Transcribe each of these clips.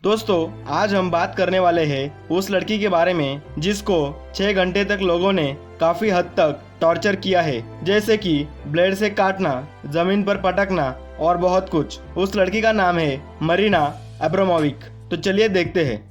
दोस्तों, आज हम बात करने वाले हैं उस लड़की के बारे में जिसको 6 घंटे तक लोगों ने काफी हद तक टॉर्चर किया है, जैसे कि ब्लेड से काटना, जमीन पर पटकना और बहुत कुछ। उस लड़की का नाम है मरीना अब्रामोविक। तो चलिए देखते हैं।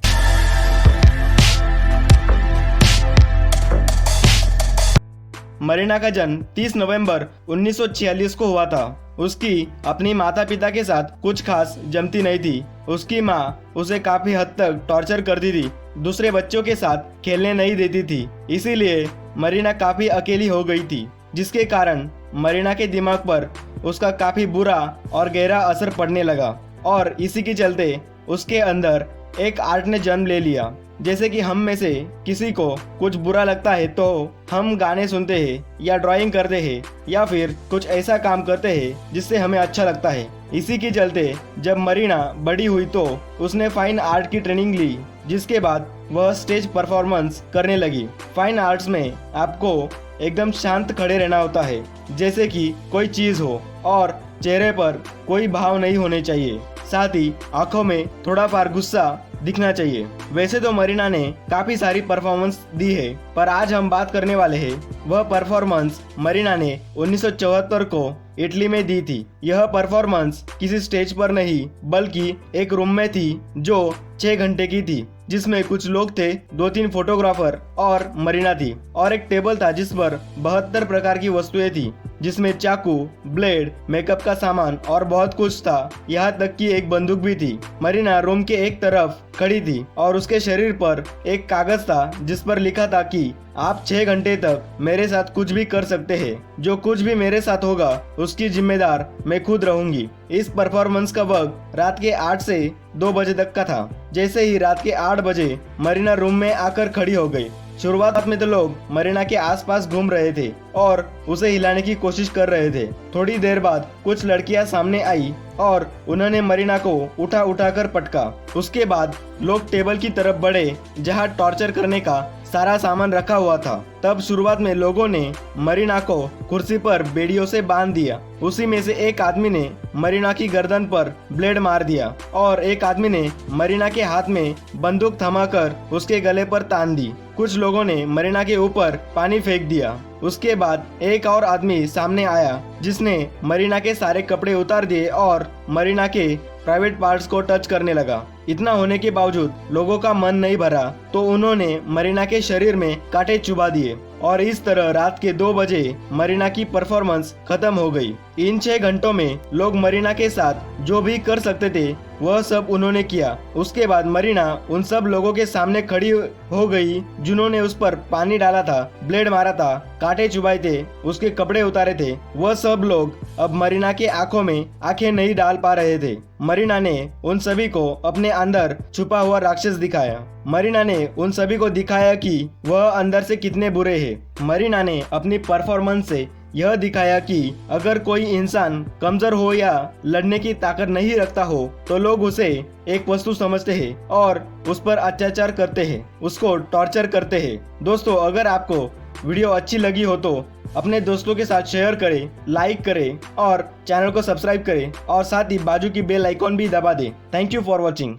मरीना का जन्म 30 नवंबर 1946 को हुआ था। उसकी अपनी माता पिता के साथ कुछ खास जमती नहीं थी। उसकी माँ उसे काफी हद तक टॉर्चर करती थी, दूसरे बच्चों के साथ खेलने नहीं देती थी। इसीलिए मरीना काफी अकेली हो गई थी, जिसके कारण मरीना के दिमाग पर उसका काफी बुरा और गहरा असर पड़ने लगा। और इसी के चलते उसके अंदर एक आर्ट ने जन्म ले लिया। जैसे कि हम में से किसी को कुछ बुरा लगता है तो हम गाने सुनते हैं या ड्राइंग करते हैं या फिर कुछ ऐसा काम करते हैं जिससे हमें अच्छा लगता है। इसी के चलते जब मरीना बड़ी हुई तो उसने फाइन आर्ट की ट्रेनिंग ली, जिसके बाद वह स्टेज परफॉर्मेंस करने लगी। फाइन आर्ट्स में आपको एकदम शांत खड़े रहना होता है, जैसे कि कोई चीज हो, और चेहरे पर कोई भाव नहीं होने चाहिए। साथ ही आंखों में थोड़ा पार गुस्सा दिखना चाहिए। वैसे तो मरीना ने काफी सारी परफॉर्मेंस दी है, पर आज हम बात करने वाले हैं वह परफॉर्मेंस मरीना ने 1974 को इटली में दी थी। यह परफॉर्मेंस किसी स्टेज पर नहीं बल्कि एक रूम में थी जो 6 घंटे की थी, जिसमें कुछ लोग थे, 2-3 फोटोग्राफर और मरीना थी, और एक टेबल था जिस पर 72 प्रकार की वस्तुएं थी, जिसमें चाकू, ब्लेड, मेकअप का सामान और बहुत कुछ था। यहाँ तक कि एक बंदूक भी थी। मरीना रूम के एक तरफ खड़ी थी और उसके शरीर पर एक कागज था जिस पर लिखा था कि आप 6 घंटे तक मेरे साथ कुछ भी कर सकते हैं। जो कुछ भी मेरे साथ होगा उसकी जिम्मेदार मैं खुद रहूंगी। इस परफॉर्मेंस का वक्त रात के 8 से 2 बजे तक का था। जैसे ही रात के 8 बजे मरीना रूम में आकर खड़ी हो गई। शुरुआत में तो लोग मरीना के आसपास घूम रहे थे और उसे हिलाने की कोशिश कर रहे थे। थोड़ी देर बाद कुछ लड़कियां सामने आई और उन्होंने मरीना को उठा कर पटका। उसके बाद लोग टेबल की तरफ बढ़े जहां टॉर्चर करने का सारा सामान रखा हुआ था। तब शुरुआत में लोगों ने मरीना को कुर्सी पर बेड़ियों से बांध दिया। उसी में से एक आदमी ने मरीना की गर्दन पर ब्लेड मार दिया और एक आदमी ने मरीना के हाथ में बंदूक थमाकर उसके गले पर तान दी। कुछ लोगों ने मरीना के ऊपर पानी फेंक दिया। उसके बाद एक और आदमी सामने आया जिसने मरीना के सारे कपड़े उतार दिए और मरीना के प्राइवेट पार्ट्स को टच करने लगा। इतना होने के बावजूद लोगों का मन नहीं भरा तो उन्होंने मरीना के शरीर में कांटे चुभा दिए और इस तरह रात के 2 बजे मरीना की परफॉर्मेंस खत्म हो गई। इन 6 घंटों में लोग मरीना के साथ जो भी कर सकते थे वह सब उन्होंने किया। उसके बाद मरीना उन सब लोगों के सामने खड़ी हो गई जिन्होंने उस पर पानी डाला था, ब्लेड मारा था, कांटे चुभाए थे, उसके कपड़े उतारे थे। वह सब लोग अब मरीना के आंखों में आंखें नहीं डाल पा रहे थे। मरीना ने उन सभी को अपने अंदर छुपा हुआ राक्षस दिखाया। मरीना ने उन सभी को दिखाया कि वह अंदर से कितने बुरे हैं। मरीना ने अपनी परफॉर्मेंस से यह दिखाया कि अगर कोई इंसान कमजोर हो या लड़ने की ताकत नहीं रखता हो तो लोग उसे एक वस्तु समझते हैं और उस पर अत्याचार करते हैं, उसको टॉर्चर करते हैं। दोस्तों, अगर आपको वीडियो अच्छी लगी हो तो अपने दोस्तों के साथ शेयर करें, लाइक करें और चैनल को सब्सक्राइब करें और साथ ही बाजू की बेल आइकॉन भी दबा दें। Thank you for watching.